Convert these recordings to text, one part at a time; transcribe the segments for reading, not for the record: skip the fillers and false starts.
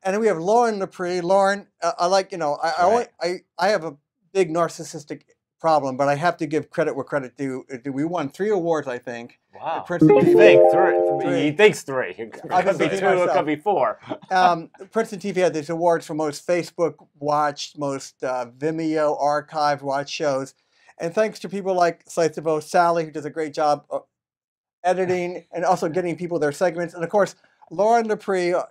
And then we have Lauren Lepre. Lauren, I like, I have a big narcissistic problem, but I have to give credit where credit due. We won 3 awards, I think. Wow. Princeton You TV. think three. He thinks 3. It could be 2, it could be 4. Princeton TV had these awards for most Facebook watched, most Vimeo archive watched shows. And thanks to people like Slice of O, Sally, who does a great job editing and also getting people their segments. And of course, Lauren Lepre,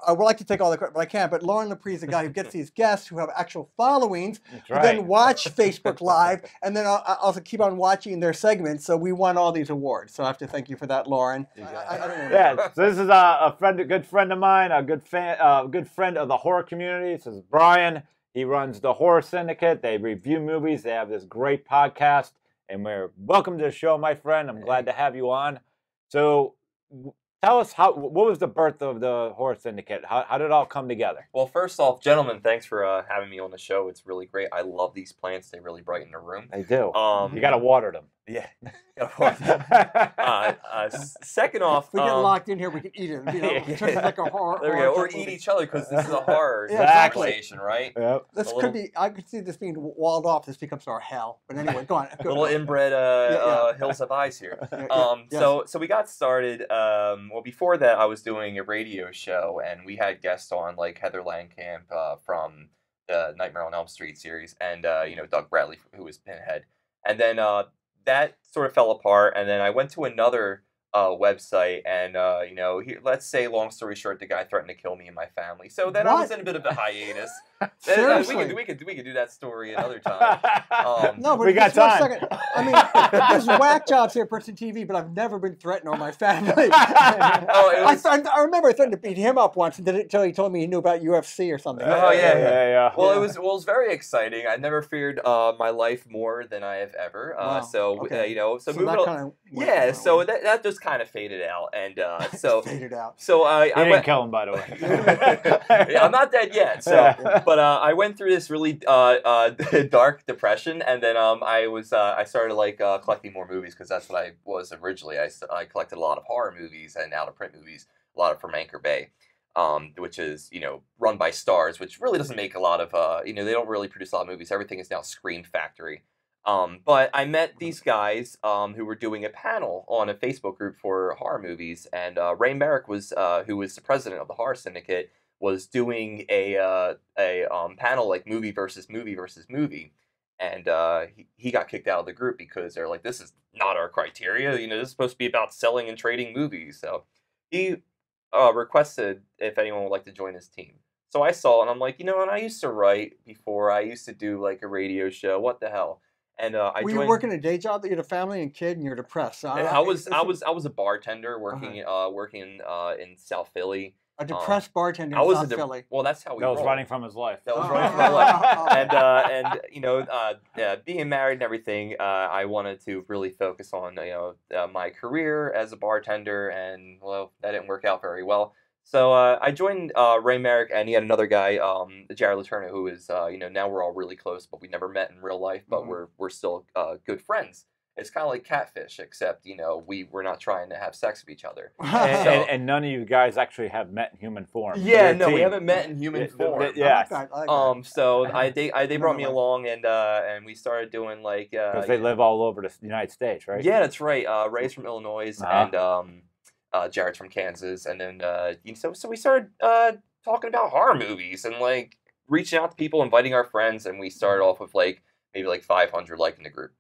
I would like to take all the credit, but I can't. But Lauren Lepre is the guy who gets these guests who have actual followings, who then watch Facebook Live, and then also keep on watching their segments. So we won all these awards. So I have to thank you for that, Lauren. Yeah. So this is a good friend of mine, a good friend of the horror community. This is Bryan. He runs the Horror Syndicate. They review movies. They have this great podcast, and we're welcome to the show, my friend. I'm glad to have you on. So. Tell us what was the birth of the Horror Syndicate? How did it all come together? Well, first off, gentlemen, thanks for having me on the show. It's really great. I love these plants. They really brighten the room. They do. You got to water them. Yeah. Second off, if we get locked in here, we can eat it. Like a horror. There we go. Or eat each other because this is a horror situation, right? Yep. This could be. I could see this being walled off. This becomes our hell. But anyway, go on. Little inbred hills of eyes here. So we got started. Well, before that, I was doing a radio show, and we had guests on like Heather Langenkamp from the Nightmare on Elm Street series, and Doug Bradley, who was Pinhead, and then. That sort of fell apart, and then I went to another website, and let's say, long story short, the guy threatened to kill me and my family. So then I was in a bit of a hiatus. Seriously? We could do that story another time. No, but we got time. Second. I mean, there's whack jobs here at Princeton TV, but I've never been threatened or my family. I remember I threatened to beat him up once until he told me he knew about UFC or something. Oh yeah. Well, it was very exciting. I never feared my life more than I have ever. Wow. So okay. So that just kind of faded out, and faded out. So I didn't kill him, by the way. Yeah, I'm not dead yet. So, but I went through this really dark depression, and then I started like collecting more movies because that's what I was originally. I collected a lot of horror movies and out of print movies, a lot of from Anchor Bay. Which is, run by Stars, which really doesn't make a lot of, they don't really produce a lot of movies. Everything is now Screen Factory. But I met these guys who were doing a panel on a Facebook group for horror movies, and Ray Merrick was, who was the president of the Horror Syndicate, was doing a panel like movie versus movie versus movie, and he got kicked out of the group because they're like, this is not our criteria. This is supposed to be about selling and trading movies. So he requested if anyone would like to join his team. So I saw, and I'm like, and I used to write before. I used to do like a radio show. What the hell? And were you working a day job that you had a family and kid and you're depressed? So I was a bartender working in South Philly. A depressed bartender in South Philly. Well, that's how we. That was running from his life. That was running from my life. And being married and everything, I wanted to really focus on my career as a bartender, and well, that didn't work out very well. So I joined Ray Merrick, and he had another guy, Jared Letourneau, who is now we're all really close, but we never met in real life, but we're still good friends. It's kind of like Catfish, except we're not trying to have sex with each other. And none of you guys actually have met in human form. Yeah, no, we haven't met in human form. Yeah. So they brought me along, and we started doing like because they live all over the United States, right? Yeah, that's right. Ray's from Illinois, and Jared's from Kansas, and then so we started talking about horror movies and like reaching out to people, inviting our friends, and we started off with maybe 500 in the group.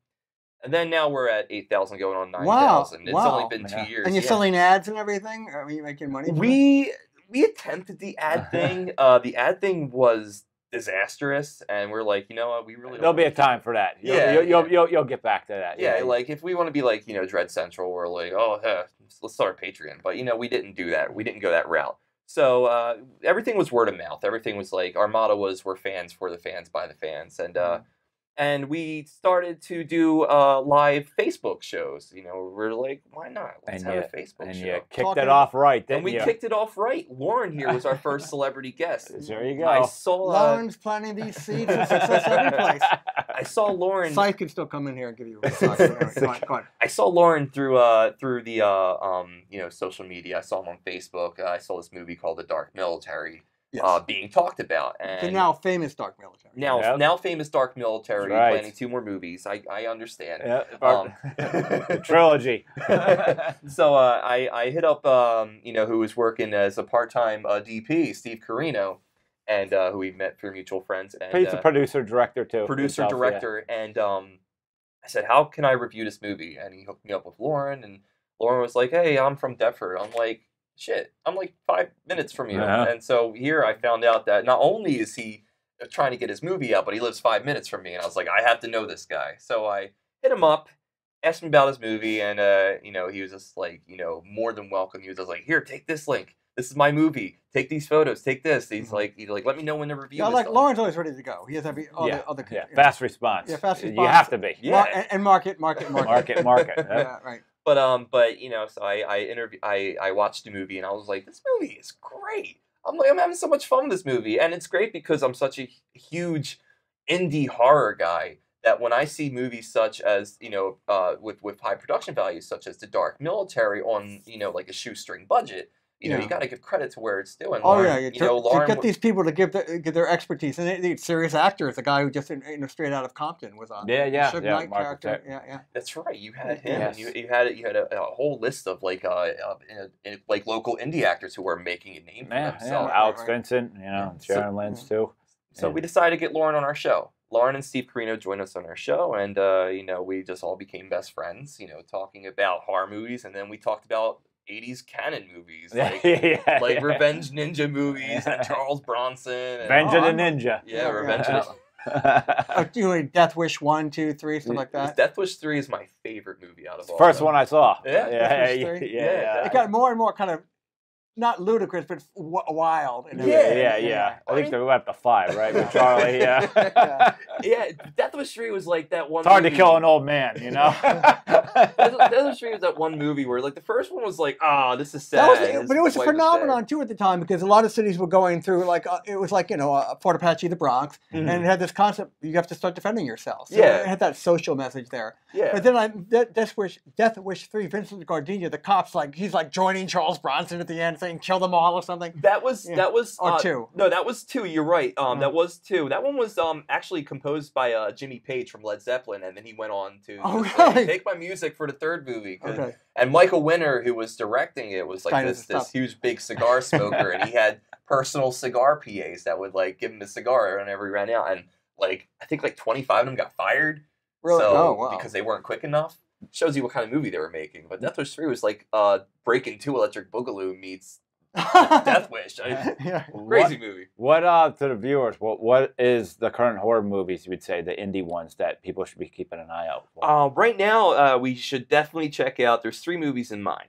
And then now we're at 8,000 going on 9,000. It's only been 2 years. And you're selling ads and everything? Are you making money? We attempted the ad thing. The ad thing was disastrous, and we're like, you know what, we really don't. There'll be a time for that. You'll get back to that. Yeah, like if we want to be like Dread Central, we're like, let's start a Patreon. But we didn't do that. We didn't go that route. So everything was word of mouth. Everything was like, our motto was, we're fans for the fans by the fans, and we started to do live Facebook shows. We're like, why not? Let's have a Facebook show. And you kicked it off right, didn't you? And we kicked it off right. Lauren here was our first celebrity guest. There you go. I saw Lauren's planting these seeds of success every place. I saw Lauren. Scythe can still come in here and give you a massage. Go on. I saw Lauren through the social media. I saw him on Facebook. I saw this movie called The Dark Military. Yes. being talked about. And The now famous dark military. now famous dark military, Right. planning 2 more movies. I understand. Yeah, The trilogy. So I hit up who was working as a part-time DP, Steve Carino, and who we met through mutual friends. And He's a producer director too. producer director, and I said, how can I review this movie? And he hooked me up with Lauren, and Lauren was like, hey, I'm from Deptford. I'm like, shit, I'm like 5 minutes from you. And so here I found out that not only is he trying to get his movie out, but he lives 5 minutes from me. And I was like, I have to know this guy. So I hit him up, asked him about his movie, and he was just like, more than welcome. He was just like, here, take this link. This is my movie. Take these photos. Take this. He's like, let me know when the review is like done. Lauren's always ready to go. He has every other fast response. Yeah, fast response. You have to be. Yeah. And market. Market. Yeah, right. But so I watched the movie and I was like, this movie is great. I'm having so much fun with this movie, and it's great because I'm such a huge indie horror guy that when I see movies such as with high production values, such as The Dark Military on like a shoestring budget. You got to give credit to where it's doing. Oh Lauren, yeah, Lauren, to get these people to give their expertise, and they need serious actors. The guy who just straight out of Compton was on. Suge Knight character. Yeah. That's right. You had him, and you had a whole list of like local indie actors who were making a name for themselves. Alex Vincent, Sharon Lynch too. So we decided to get Lauren on our show. Lauren and Steve Carino joined us on our show, and we just all became best friends. Talking about horror movies, and then we talked about 80s canon movies, like Revenge Ninja movies, and Charles Bronson. And, Revenge of the Ninja. Yeah, Revenge of the Ninja. Death Wish 1, 2, 3, stuff like that. Death Wish 3 is my favorite movie out of all. First one I saw. Yeah. It got more and more kind of not ludicrous, but wild. Yeah. I think they were up to 5, right? With Charlie, yeah. Death Wish 3 was like that one. It's hard to kill an old man, Death Wish 3 was that one movie where like the first one was like, this is sad. But it was a phenomenon too at the time because a lot of cities were going through it was like Fort Apache, the Bronx, and it had this concept you have to start defending yourself. So it had that social message there. Yeah. But then Death Wish 3, Vincent Gardenia, the cops he's joining Charles Bronson at the end, saying kill them all or something. That was or 2. No, that was 2. You're right. That was 2. That one was actually composed by Jimmy Page from Led Zeppelin, and then he went on to take my music for the 3rd movie. Okay. And Michael Winner, who was directing it, was like this huge big cigar smoker, and he had personal cigar PAs that would give him a cigar whenever he ran out, and I think 25 of them got fired. Really? So, because they weren't quick enough. Shows you what kind of movie they were making. But Death Wish 3 was like Breaking 2 Electric Boogaloo meets Death Wish. Crazy movie. What to the viewers? What is the current horror movies you would say, the indie ones that people should be keeping an eye out for? Right now, we should definitely check out. There's 3 movies in mind.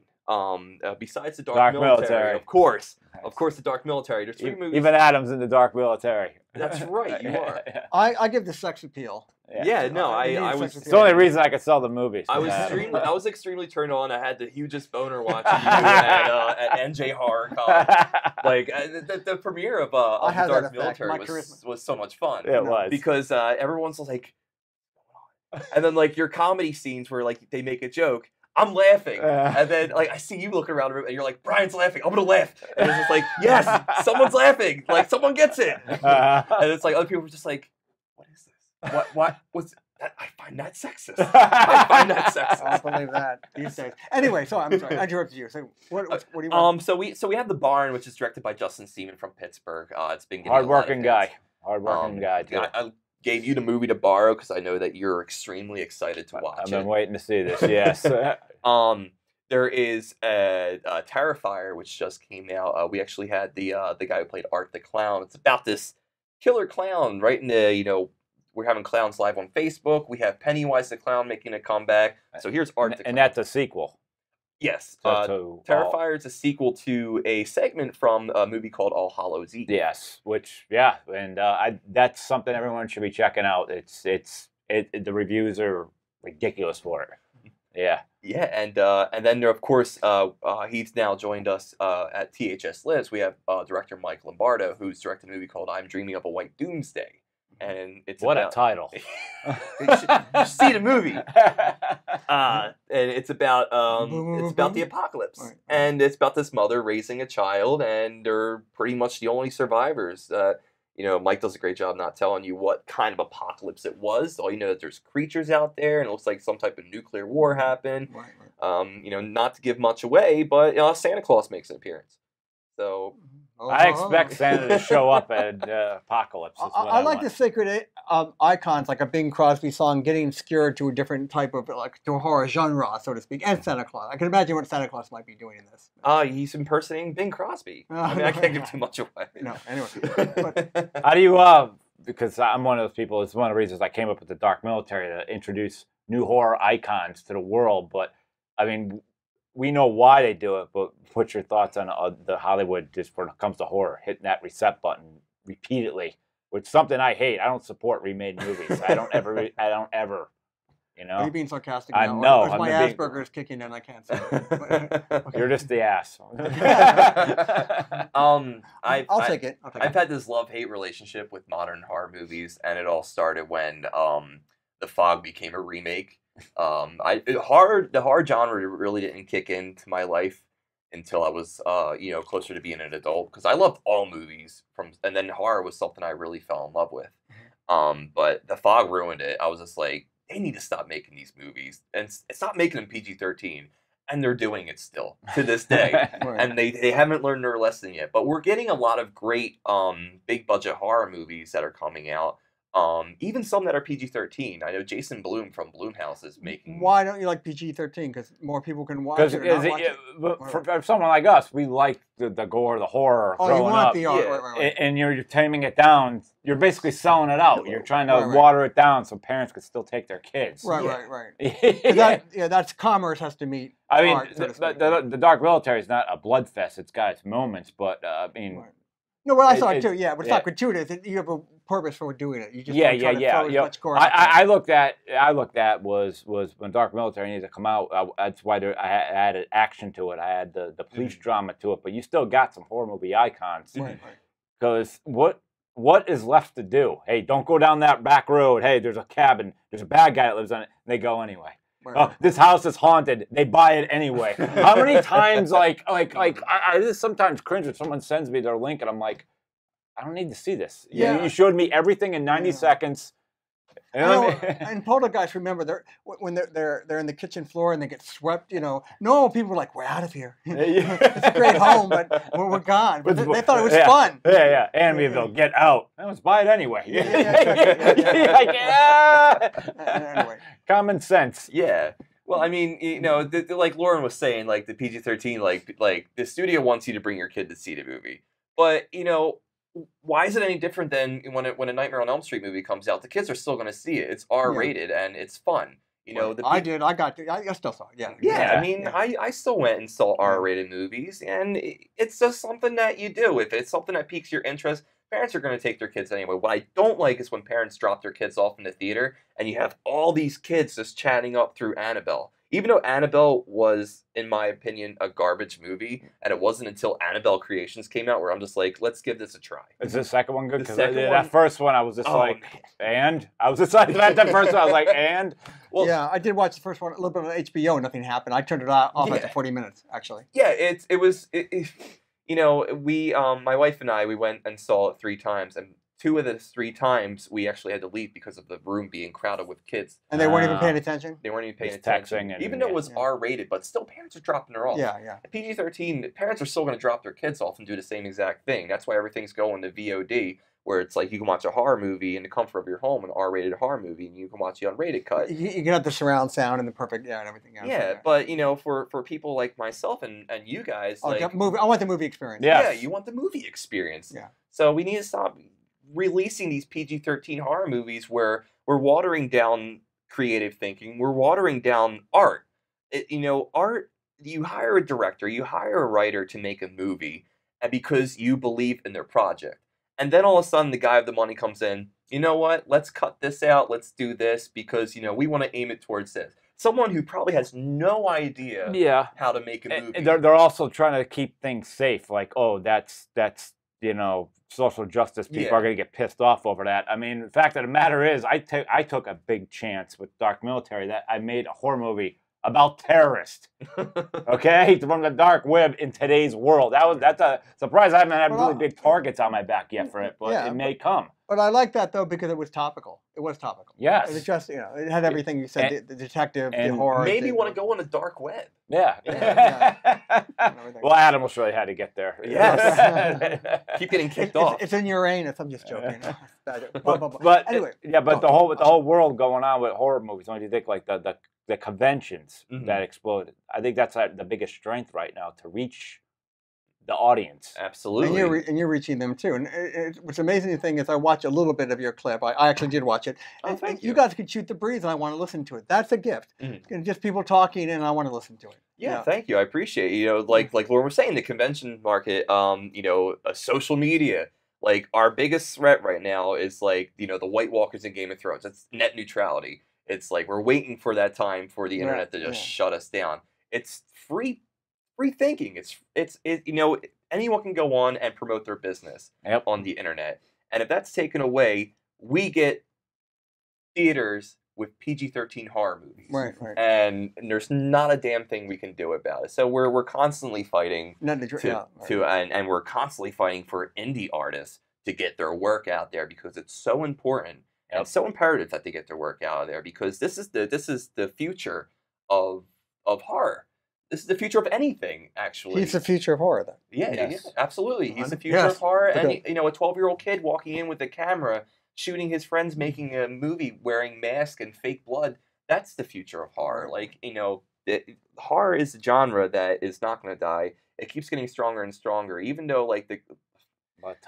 Besides the Dark Military, of course, the Dark Military. There's 3 movies. Even Adam's in the Dark Military. That's right, you are. I give the sex appeal. I was. It's the only reason I could sell the movies. I was extremely turned on. I had the hugest boner watching you at NJ Horror Con. The premiere of the Dark Military was so much fun. It was because everyone's like, and then your comedy scenes where they make a joke. I'm laughing, and then I see you looking around the room, and you're like, Brian's laughing. I'm gonna laugh, and it's just like, yes, someone's laughing. Someone gets it, and it's other people were just like, what is this? What was that? I find that sexist. I don't believe that these days. Anyway, so I'm sorry, I interrupted you. So what do you want? So we have The Barn, which is directed by Justin Seaman from Pittsburgh. It's been getting hardworking guy. Too. I gave you the movie to borrow because I know that you're extremely excited to watch it. I've been waiting to see this. Yes. There is Terrifier, which just came out. We actually had the guy who played Art the Clown. It's about this killer clown, right in the we're having clowns live on Facebook. We have Pennywise the Clown making a comeback. So here's Art the Clown. And that's a sequel. Yes. Terrifier is a sequel to a segment from a movie called All Hallows Eve. Yes, and that's something everyone should be checking out. The reviews are ridiculous for it. Yeah. Yeah, and then there, of course, he's now joined us at THS Lives. We have director Mike Lombardo, who's directed a movie called I'm Dreaming of a White Doomsday. and it's What about, a title! you should see the movie. And it's about the apocalypse, Right. and it's about this mother raising a child, and they're pretty much the only survivors. Mike does a great job not telling you what kind of apocalypse it was. All you know that there's creatures out there, and it looks like some type of nuclear war happened. Right. Not to give much away, but Santa Claus makes an appearance. So I expect Santa to show up at Apocalypse. I like the sacred icons, like a Bing Crosby song, getting scared to a different type of, like, to a horror genre, so to speak, and Santa Claus. I can imagine what Santa Claus might be doing in this. He's impersonating Bing Crosby. I can't give too much away. No, anyway. But, how do you, because I'm one of those people, it's one of the reasons I came up with the Dark Military, to introduce new horror icons to the world. But, I mean, we know why they do it, but what's your thoughts on the Hollywood, just when it comes to horror, hitting that reset button repeatedly, which is something I hate. I don't support remade movies. I don't ever, you know. Are you being sarcastic I now? know. Or is my Asperger's kicking in? I can't say it. Okay. You're just the ass. I'll take it. I've had this love-hate relationship with modern horror movies, and it all started when The Fog became a remake. The horror genre really didn't kick into my life until I was closer to being an adult, because I loved all movies and then horror was something I really fell in love with. But The Fog ruined it. I was just like, they need to stop making these movies, and it's not making them PG-13, and they're doing it still to this day. Right. And they haven't learned their lesson yet. But we're getting a lot of great big budget horror movies that are coming out. Even some that are PG-13. I know Jason Blum from Blumhouse is making. Why don't you like PG-13? Because more people can watch it. For someone like us, we like the gore, the horror. Oh, you want up. the right. And you're taming it down. You're basically selling it out. You're trying to water it down so parents could still take their kids. Right. That's commerce has to meet. I mean, art, so the Dark Military is not a bloodfest. It's got its moments, but I mean. Right. No, well, I saw it too. Yeah, but it's not gratuitous. You have a purpose for doing it. You just throw as much gore out there. I looked at was when Dark Military needed to come out. That's why I added action to it. I had the police drama to it, but you still got some horror movie icons. Because what is left to do? Hey, don't go down that back road. Hey, there's a cabin. There's a bad guy that lives on it. And they go anyway. Oh, this house is haunted. They buy it anyway. How many times, I just sometimes cringe when someone sends me their link and I'm like, I don't need to see this. You showed me everything in 90 seconds. And Poltergeist, remember, when they're in the kitchen floor and they get swept. Normal people are like, we're out of here. It's a great home, but we're gone. But they thought it was fun. Yeah. Amityville, get out. Let's buy it anyway. Anyway. Common sense. Yeah. Well, I mean, like Lauren was saying, like the PG-13, like the studio wants you to bring your kid to see the movie, but why is it any different than when a Nightmare on Elm Street movie comes out? The kids are still going to see it. It's R-rated and it's fun. I did. I still saw it. Yeah. I mean, I still went and saw R-rated movies, and it's just something that you do. If it's something that piques your interest, parents are going to take their kids anyway. What I don't like is when parents drop their kids off in the theater and you have all these kids just chatting up through Annabelle. Even though Annabelle was, in my opinion, a garbage movie, and it wasn't until Annabelle Creations came out where I'm just like, let's give this a try. Is the second one good? Because that first one, I was just I was excited about that first one. I was like, and? Well, yeah, I did watch the first one, a little bit on HBO, nothing happened. I turned it off after 40 minutes, actually. Yeah, my wife and I, we went and saw it 3 times, and 2 of the 3 times we actually had to leave because of the room being crowded with kids. And they weren't even paying attention? They weren't even paying attention. Even though it was R-rated, but still parents are dropping her off. Yeah. At PG-13, parents are still going to drop their kids off and do the same exact thing. That's why everything's going to VOD, where it's like you can watch a horror movie in the comfort of your home, an R-rated horror movie, and you can watch the unrated cut. You can have the surround sound and the perfect, and everything else. Yeah, but, for people like myself and you guys, I want the movie experience. Yeah, you want the movie experience. Yeah. So we need to stop releasing these PG-13 horror movies where we're watering down creative thinking, we're watering down art. Art, you hire a director, you hire a writer to make a movie, and because you believe in their project. And then all of a sudden the guy with the money comes in, you know what, let's cut this out, let's do this, because, we want to aim it towards this. Someone who probably has no idea how to make a movie. And they're also trying to keep things safe, like, that's social justice people are going to get pissed off over that. I mean, the fact of the matter is, I took a big chance with Dark Military that I made a horror movie about terrorists. Okay, from the dark web in today's world. That's a surprise. I haven't had really big targets on my back yet for it, but it may come. But I like that though because it was topical. It was topical. Yes. It was just it had everything you said. The detective, the horror. Maybe you want to go on the dark web. Yeah. Well, Adam will show you how to get there. Yes. Keep getting kicked off. It's in your anus. I'm just joking. But anyway, but the whole world going on with horror movies. Don't you think like the conventions that exploded? I think that's the biggest strength right now to reach the audience. Absolutely. And you're reaching them too. And what's amazing thing is I watch a little bit of your clip. I actually did watch it. Oh, thank you. You guys could shoot the breeze and I want to listen to it. That's a gift. And just people talking and I want to listen to it. Yeah, thank you. I appreciate it. Like Lauren was saying, the convention market, social media. Like our biggest threat right now is like, the White Walkers in Game of Thrones. It's net neutrality. It's like we're waiting for that time for the internet to just shut us down. It's free thinking. It's anyone can go on and promote their business on the internet. And if that's taken away, we get theaters with PG-13 horror movies. Right. And there's not a damn thing we can do about it. So we're constantly fighting and we're constantly fighting for indie artists to get their work out there because it's so important and it's so imperative that they get their work out there because this is the future of horror. This is the future of anything, actually. He's the future of horror, then. Yeah, absolutely. He's the future of horror. And, a 12-year-old kid walking in with a camera, shooting his friends, making a movie, wearing masks and fake blood. That's the future of horror. Like, horror is a genre that is not going to die. It keeps getting stronger and stronger, even though, like,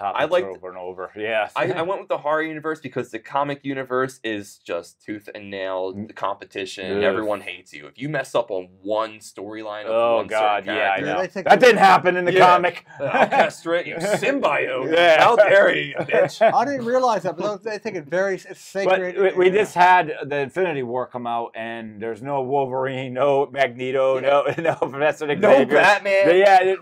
I like over and over. Yes. I went with the horror universe because the comic universe is just tooth and nail the competition. Everyone hates you if you mess up on one storyline. Oh God, yeah, I know. That didn't happen in the comic. I'll castrate you, symbiote. Yeah, how dare you, bitch! I didn't realize that, but they think it's sacred. But we just had the Infinity War come out, and there's no Wolverine, no Magneto, no Professor Xavier, no Batman.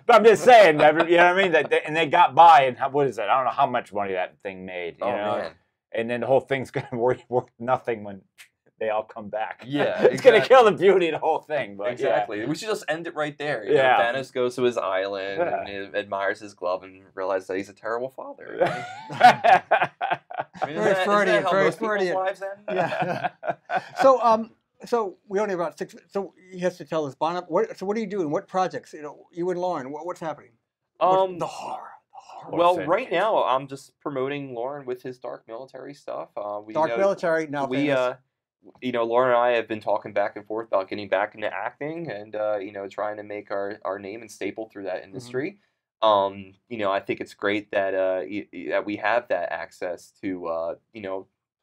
But I'm just saying, you know what I mean? And they got by, and what is that? I don't know how much money that thing made. You know? Man. And then the whole thing's going to worth nothing when they all come back. Yeah, it's going to kill the beauty of the whole thing. But exactly. We should just end it right there. Thanos goes to his island and he admires his glove and realizes that he's a terrible father. I mean, isn't that how most people's lives end? Yeah. So we only have about 6 minutes. So he has to tell us, Bonham. So what are you doing? What projects? You and Lauren. What's happening? The horror. Well, right now I'm just promoting Lauren with his Dark Military stuff. Military now. Lauren and I have been talking back and forth about getting back into acting and trying to make our name and staple through that industry. I think it's great that that we have that access to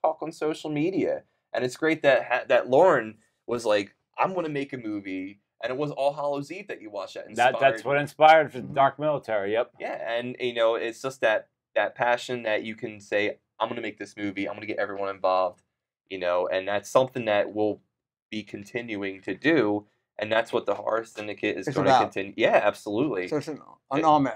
talk on social media, and it's great that Lauren was like, I'm going to make a movie. And it was All Hallows Eve that you watched that inspired. That's what inspired for Dark Military, yep. Yeah, and it's just that passion that you can say, I'm going to make this movie, I'm going to get everyone involved, and that's something that we'll be continuing to do, and that's what the Horror Syndicate is going to continue. Yeah, absolutely. So it's an homage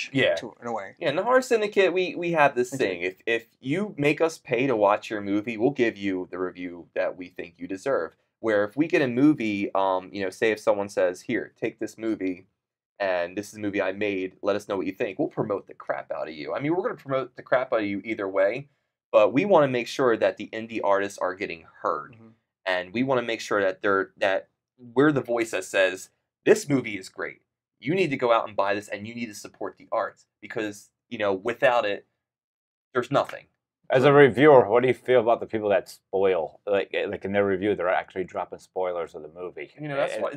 to, in a way. Yeah, in the Horror Syndicate, we have this thing. If you make us pay to watch your movie, we'll give you the review that we think you deserve. Where if we get a movie, say if someone says, here, take this movie, and this is a movie I made, let us know what you think. We'll promote the crap out of you. I mean, we're going to promote the crap out of you either way, but we want to make sure that the indie artists are getting heard. And we want to make sure that we're the voice that says, this movie is great. You need to go out and buy this, and you need to support the arts. Because, without it, there's nothing. As a reviewer, what do you feel about the people that spoil? Like in their review, they're actually dropping spoilers of the movie. That's why.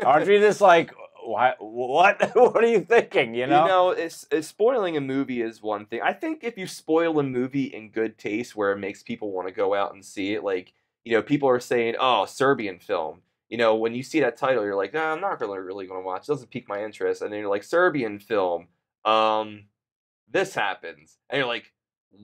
Aren't you just like, what? What are you thinking? It's spoiling a movie is one thing. I think if you spoil a movie in good taste, where it makes people want to go out and see it, like people are saying, "Oh, Serbian film." When you see that title, you're like, "Nah, I'm not really going to watch. It doesn't pique my interest." And then you're like, "Serbian film, this happens," and you're like,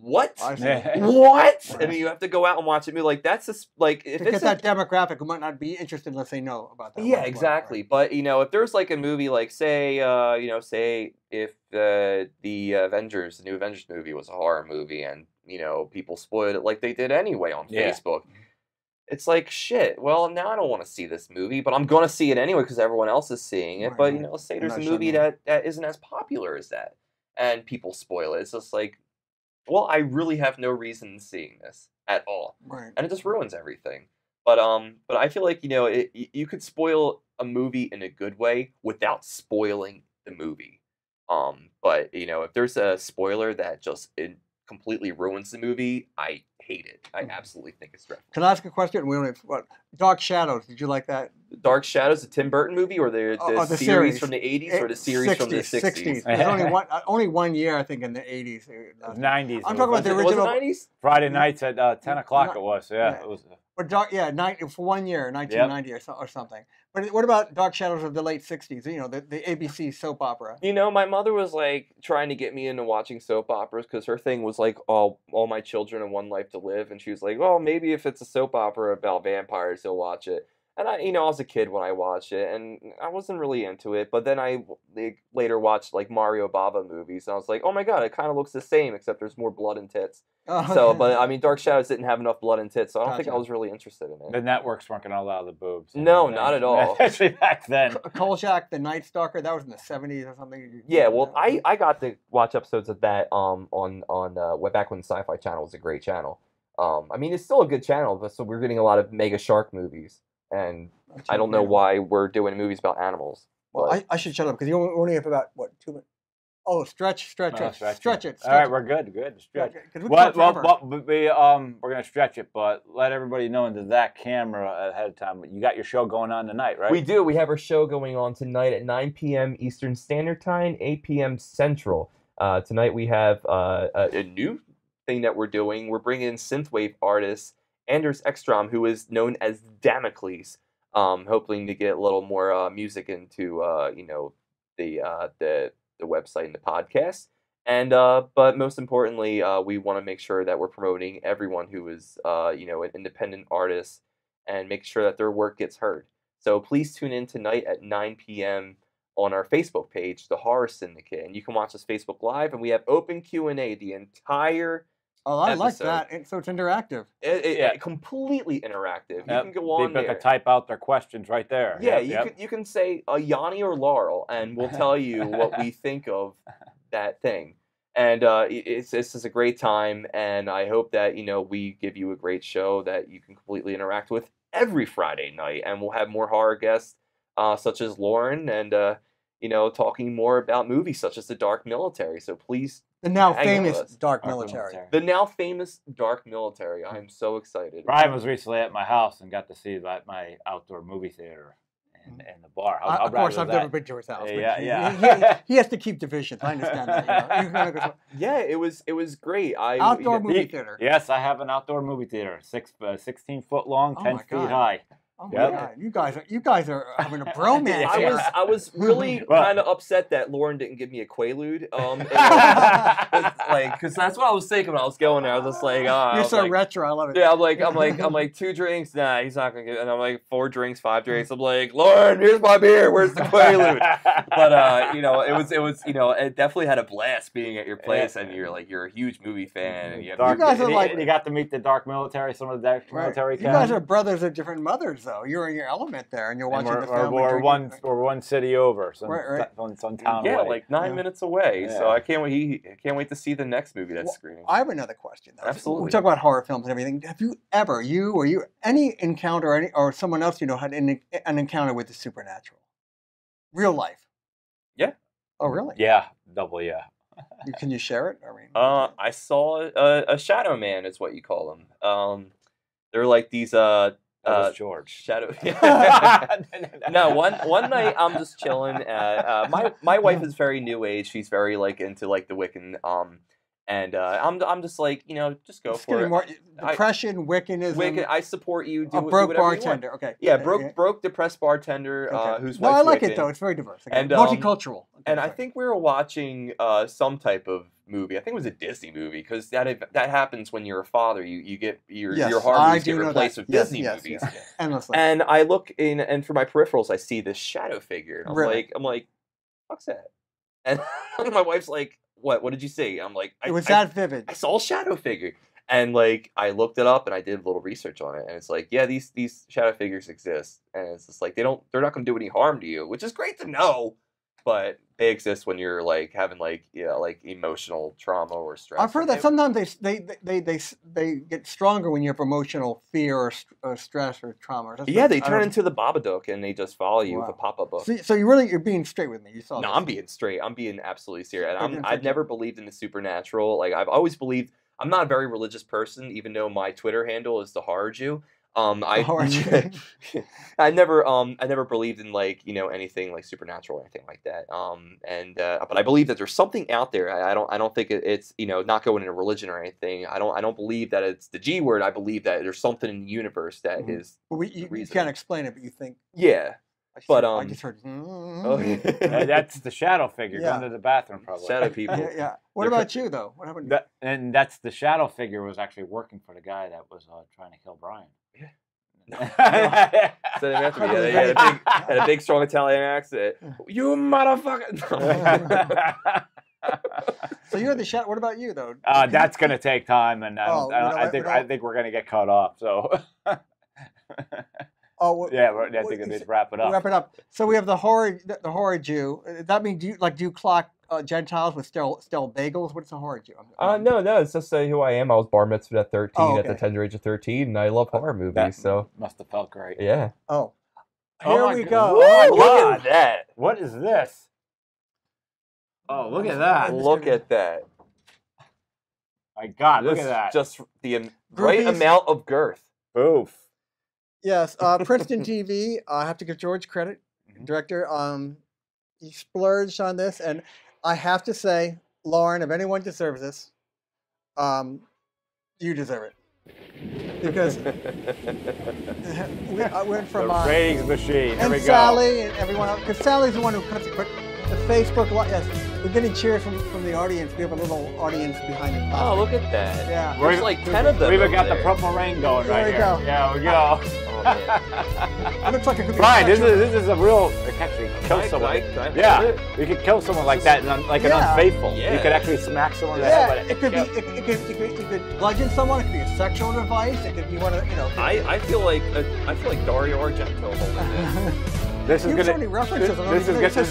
what? I see. What? And then you have to go out and watch it. And be like, that's just like if To it's get that demographic who might not be interested unless they know about that. yeah, exactly. But you know, if there's like a movie, like say, you know, say if the new Avengers movie was a horror movie, and you know, people spoiled it like they did anyway on Facebook. It's like shit. Well, now I don't want to see this movie, but I'm gonna see it anyway because everyone else is seeing it. Right, But you know, say there's a movie that that isn't as popular as that, and people spoil it. It's just like, well, I really have no reason in seeing this at all, Right. and it just ruins everything. But I feel like you know, you could spoil a movie in a good way without spoiling the movie. But you know, if there's a spoiler that just completely ruins the movie, I hate it. I absolutely think it's dreadful. Can I ask a question? We only have, what? Dark Shadows. Did you like that? Dark Shadows, the Tim Burton movie, or the the series from the 80s, or the series from the 60s? There's only one year, I think, in the 80s. 90s. I'm talking about the Was it original. 90s? Friday nights at 10 o'clock it was. Yeah, Yeah. it was. But for 1 year, 1990 or something. But what about Dark Shadows of the late 60s? You know, the ABC soap opera. You know, my mother was like trying to get me into watching soap operas because her thing was like all my children and one life to live, and she was like, "Oh, maybe if it's a soap opera about vampires, he'll watch it." And I, you know, I was a kid when I watched it, and I wasn't really into it. But then I later watched like Mario Bava movies, and I was like, "Oh my god, it kind of looks the same, except there's more blood and tits." Oh, So, okay. but I mean, Dark Shadows didn't have enough blood and tits, so I don't think I Gotcha. was really interested in it. The networks weren't going to allow the boobs. No, not at all. Especially back then. Kolchak, the Night Stalker, that was in the 70s or something. Yeah, well, I got to watch episodes of that on back when the Sci-Fi Channel was a great channel. I mean, it's still a good channel, but so we're getting a lot of mega shark movies, and I don't know why we're doing movies about animals. Well, I should shut up because you only have about, what, 2 minutes? Oh, stretch it. All right, we're good. Stretch. Well, We're gonna stretch it, but let everybody know into that camera ahead of time. You got your show going on tonight, right? We do. We have our show going on tonight at 9 p.m. Eastern Standard Time, 8 p.m. Central. Tonight we have a new thing that we're doing. We're bringing in synthwave artist Anders Ekstrom, who is known as Damocles. Hoping to get a little more music into you know, the website and the podcast, and but most importantly, we want to make sure that we're promoting everyone who is you know, an independent artist, and make sure that their work gets heard. So please tune in tonight at 9 p.m. on our Facebook page, The Horror Syndicate, and you can watch us Facebook Live, and we have open Q&A the entire I episode. like that. So it's interactive. Completely interactive. Yep. You can go on People there. can type out their questions right there. Yeah, Yep. you can say Yanni or Laurel, and we'll tell you what we think of that thing. And this is a great time, and I hope that, you know, we give you a great show that you can completely interact with every Friday night, and we'll have more horror guests such as Lauren, and you know, talking more about movies such as The Dark Military. So please, The now hang famous with us. Dark Military. The now famous Dark Military. I am so excited. Brian was recently at my house and got to see my outdoor movie theater and the bar. How Of rad course, was I've that? never been to his house. but Yeah. He has to keep divisions. I understand that. You know. Yeah, it was great. Outdoor movie theater. Yes, I have an outdoor movie theater, 16 foot long, Oh 10 my feet God. hie. Oh my God, you guys are having a bromance. here. I was really Well- kind of upset that Lauren didn't give me a Quaalude. Like, because that's what I was thinking when I was going there. I was just like, You're so retro. I love it. yeah, I'm like 2 drinks. Nah, he's not gonna get. And I'm like 4 drinks, 5 drinks. I'm like, Lauren, here's my beer. Where's the Quaalude? But you know, it was you know, it definitely had a blast being at your place, and you're a huge movie fan, and you have You guys are like- you got to meet the Dark Military, some of the Dark Right. Military You cast. guys are brothers of different mothers, though. You're in your element there, and you're And watching the family. we're drinking. one city over, Right. some town yeah, away. like 9 minutes away. Yeah. So I can't wait to see the next movie that's Well, screening. I have another question. Though. Absolutely. We talk about horror films and everything. Have you ever, any encounter, or someone else you know had an encounter with the supernatural, real life? Yeah. Oh, really? Yeah, double yeah. Can you share it? I mean, I saw a shadow man, is what you call them. They're like these That was George. shadow. No, one night I'm just chilling. My wife is very new age. She's very like into like the Wiccan. And I'm just like, you know, just go It's for getting it. more depression, Wiccanism. Wicked, I support you. Do, A do broke whatever you want. bartender. Okay. Yeah, broke depressed bartender Okay. who's No, wife's I like Wiccan. it though. It's very diverse. Okay. And, multicultural. Okay, And I sorry. think we were watching some type of movie. I think it was a Disney movie because that happens when you're a father. You get your horror movies get replaced with Disney movies. Yes. Endlessly. And I look in, and for my peripherals, I see this shadow figure. And I'm like, what's that? And my wife's like, what did you see? I'm like, it was that vivid. I saw a shadow figure. And like I looked it up and I did a little research on it, and it's like, yeah, these shadow figures exist, and it's just like they're not going to do any harm to you, which is great to know, but they exist when you're like having like like emotional trauma or stress. I've heard that sometimes they get stronger when you have emotional fear or stress or trauma. Yeah, they turn into the Babadook and they just follow you with a pop-up book. So you're being straight with me. You saw. No, this. I'm being straight. I'm being absolutely serious. And I've never believed in the supernatural. Like I've always believed. I'm not a very religious person, even though my Twitter handle is the Horror Jew. I never believed in like anything like supernatural or anything like that. But I believe that there's something out there. I don't think it's not going into religion or anything. I don't believe that it's the G word. I believe that there's something in the universe that is. You can't explain it, but you think. Yeah. But I just heard. That's the shadow figure going to the bathroom, probably. Shadow people. Yeah. What about you though? What happened? And that's the shadow figure was actually working for the guy that was trying to kill Bryan. Yeah. So they had a big, strong Italian accent. You motherfucker! So you're the shadow. What about you though? That's gonna take time, and I think we're gonna get cut off. So. Yeah, I think we need to wrap it up. Wrap it up. So we have the horror Jew. That means do you clock Gentiles with stale bagels? What's a horror Jew? No, it's just who I am. I was bar mitzvahed at 13 at the tender age of 13, and I love horror movies. So must have felt great. Yeah. Oh, here we go. Oh, look at that! What is this? Oh, look at that! Look at that! My God, look at that! Just the right amount of girth. Oof. Yes, Princeton TV. I have to give George credit, director. He splurged on this, and I have to say, Lauren, if anyone deserves this, you deserve it, because I went from the ratings machine. And Sally and everyone else, because Sally's the one who puts it. But the Facebook, yes, we're getting cheers from the audience. We have a little audience behind it. Oh, look at that! Yeah, there's like 10 of them. We've got the purple rain going right here. Yeah, we go. It looks like it could be Brian, this is a real. It can actually kill someone. You could kill someone like that, like an unfaithful. Yeah. You could actually smack someone in the head. It could be. You could bludgeon someone. It could be a sexual device. It could be one of I feel like Dario Argento holding this. This is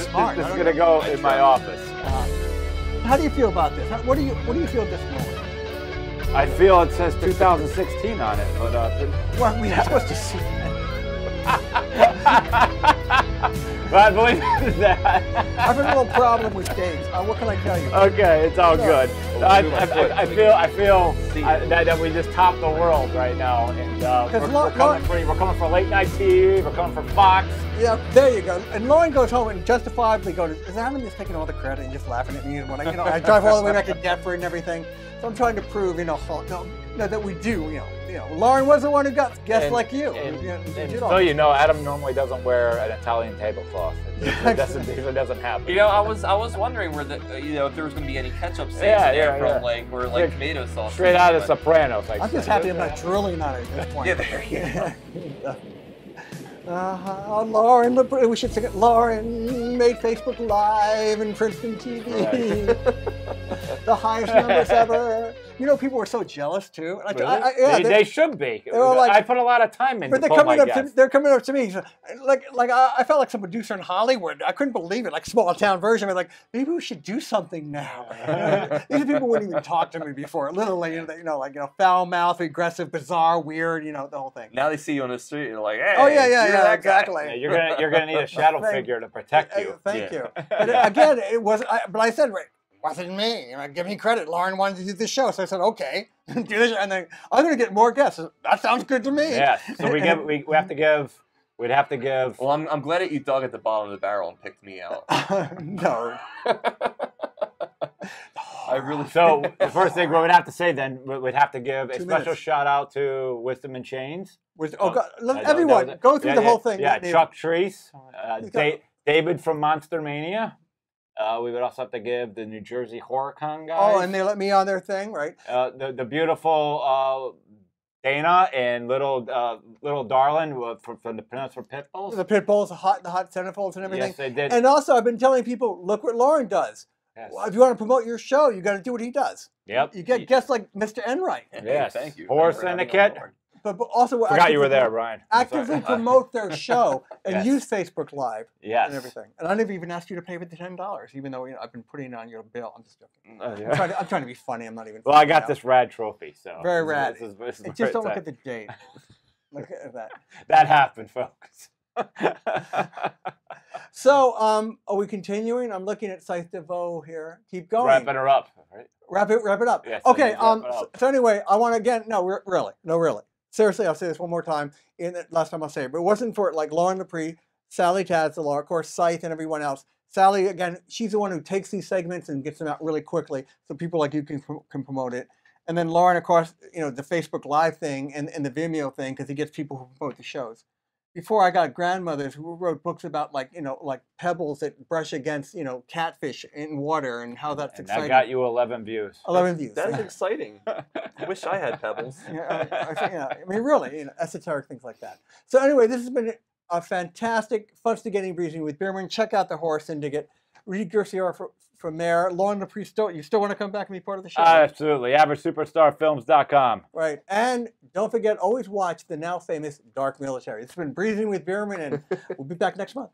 gonna go in my office. How do you feel about this? What do you feel at this moment? I feel it says 2016 on it, but well, we're not supposed to see but I believe that. I have a little problem with dates. What can I tell you? Okay, it's all good. I feel that we just topped the world right now, and we're coming for late night TV. We're coming for Fox. Yeah, there you go. And Lauren goes home and justifiably goes, "Is Adam just taking all the credit and just laughing at me?" And when I drive all the way back to Deptford and everything. So I'm trying to prove, that we do, Lauren was the one who got guests like you. And Adam normally doesn't wear an Italian tablecloth. It doesn't happen. I was wondering where if there was going to be any ketchup stains from like tomato sauce. Straight out of Sopranos. I'm just happy I'm not drooling on it at this point. Yeah, there you go. Lauren, we should sing it. Lauren made Facebook Live and Princeton TV. Right. The highest numbers ever. People were so jealous too. Really? They should be. I put a lot of time into. But they're coming up to me, like I felt like some producer in Hollywood. I couldn't believe it, like small town version. I was like, maybe we should do something now. These people wouldn't even talk to me before. Literally, foul mouth, aggressive, bizarre, weird. The whole thing. Now they see you on the street, you're like, hey. Oh yeah, exactly. Yeah, you're gonna need a shadow figure to protect you. Thank you. And again, it was. But I said, it wasn't me. Give me credit. Lauren wanted to do this show, so I said, okay, do this. And then I'm gonna get more guests. That sounds good to me. Yeah. So we have to give. We'd have to give. Well, I'm glad that you dug at the bottom of the barrel and picked me out. No. I really. So the first thing we would have to say then, we'd have to give a 2 special minutes. shout out to Wisdom and Chains. Oh, God, that everyone, was- go through the whole thing. Yeah, Whitney. Chuck Treese, He's got- David from Monster Mania. We would also have to give the New Jersey HorrorCon guys. Oh, and they let me on their thing, right? The beautiful Dana and little Darlin from the Prince for Pitbulls. The pit bulls, the hot centerfolds and everything. Yes, they did. And also, I've been telling people, look what Lauren does. Yes. Well, if you want to promote your show, you got to do what he does. Yep. You get guests like Mr. Enright. Yes. Thank you. Horror Thanks for having me on Syndicate. board. But also, Forgot you were there, Brian. I'm sorry. Actively promote their show and Yes. use Facebook Live Yes. and everything. And I never even asked you to pay for the $10, even though I've been putting it on your bill. I'm just joking. Yeah. I'm trying to be funny. I'm not even. Well, I funny got now. this rad trophy, so Very rad. This is And where just don't it's look at the date. Look at that. That happened, folks. So, are we continuing? I'm looking at Scythe DeVoe here. Keep going. Wrapping her up, right? Wrap it up. Yes, I Okay. need to wrap it up. So anyway, I want to again. No, really. Seriously, I'll say this one more time. Last time I'll say it, but it wasn't for like Lauren Dupree, Sally Tazzalar, of course, Scythe, and everyone else. Sally, again, she's the one who takes these segments and gets them out really quickly, so people like you can promote it. And then Lauren, of course, the Facebook Live thing and the Vimeo thing, because he gets people who promote the shows. Before I got grandmothers who wrote books about like pebbles that brush against catfish in water and how that's And exciting. that got you 11 views. 11 views. That's exciting. I wish I had pebbles. I mean, really, esoteric things like that. So anyway, this has been a fantastic Fustigating Breezing with Bierman. Check out the Horror Syndicate. Read Garcia from there. Lauren Dupree, you still want to come back and be part of the show? Absolutely. AverageSuperstarFilms.com. Right. And don't forget, always watch the now famous Dark Military. It's been Breezing with Bierman, and we'll be back next month.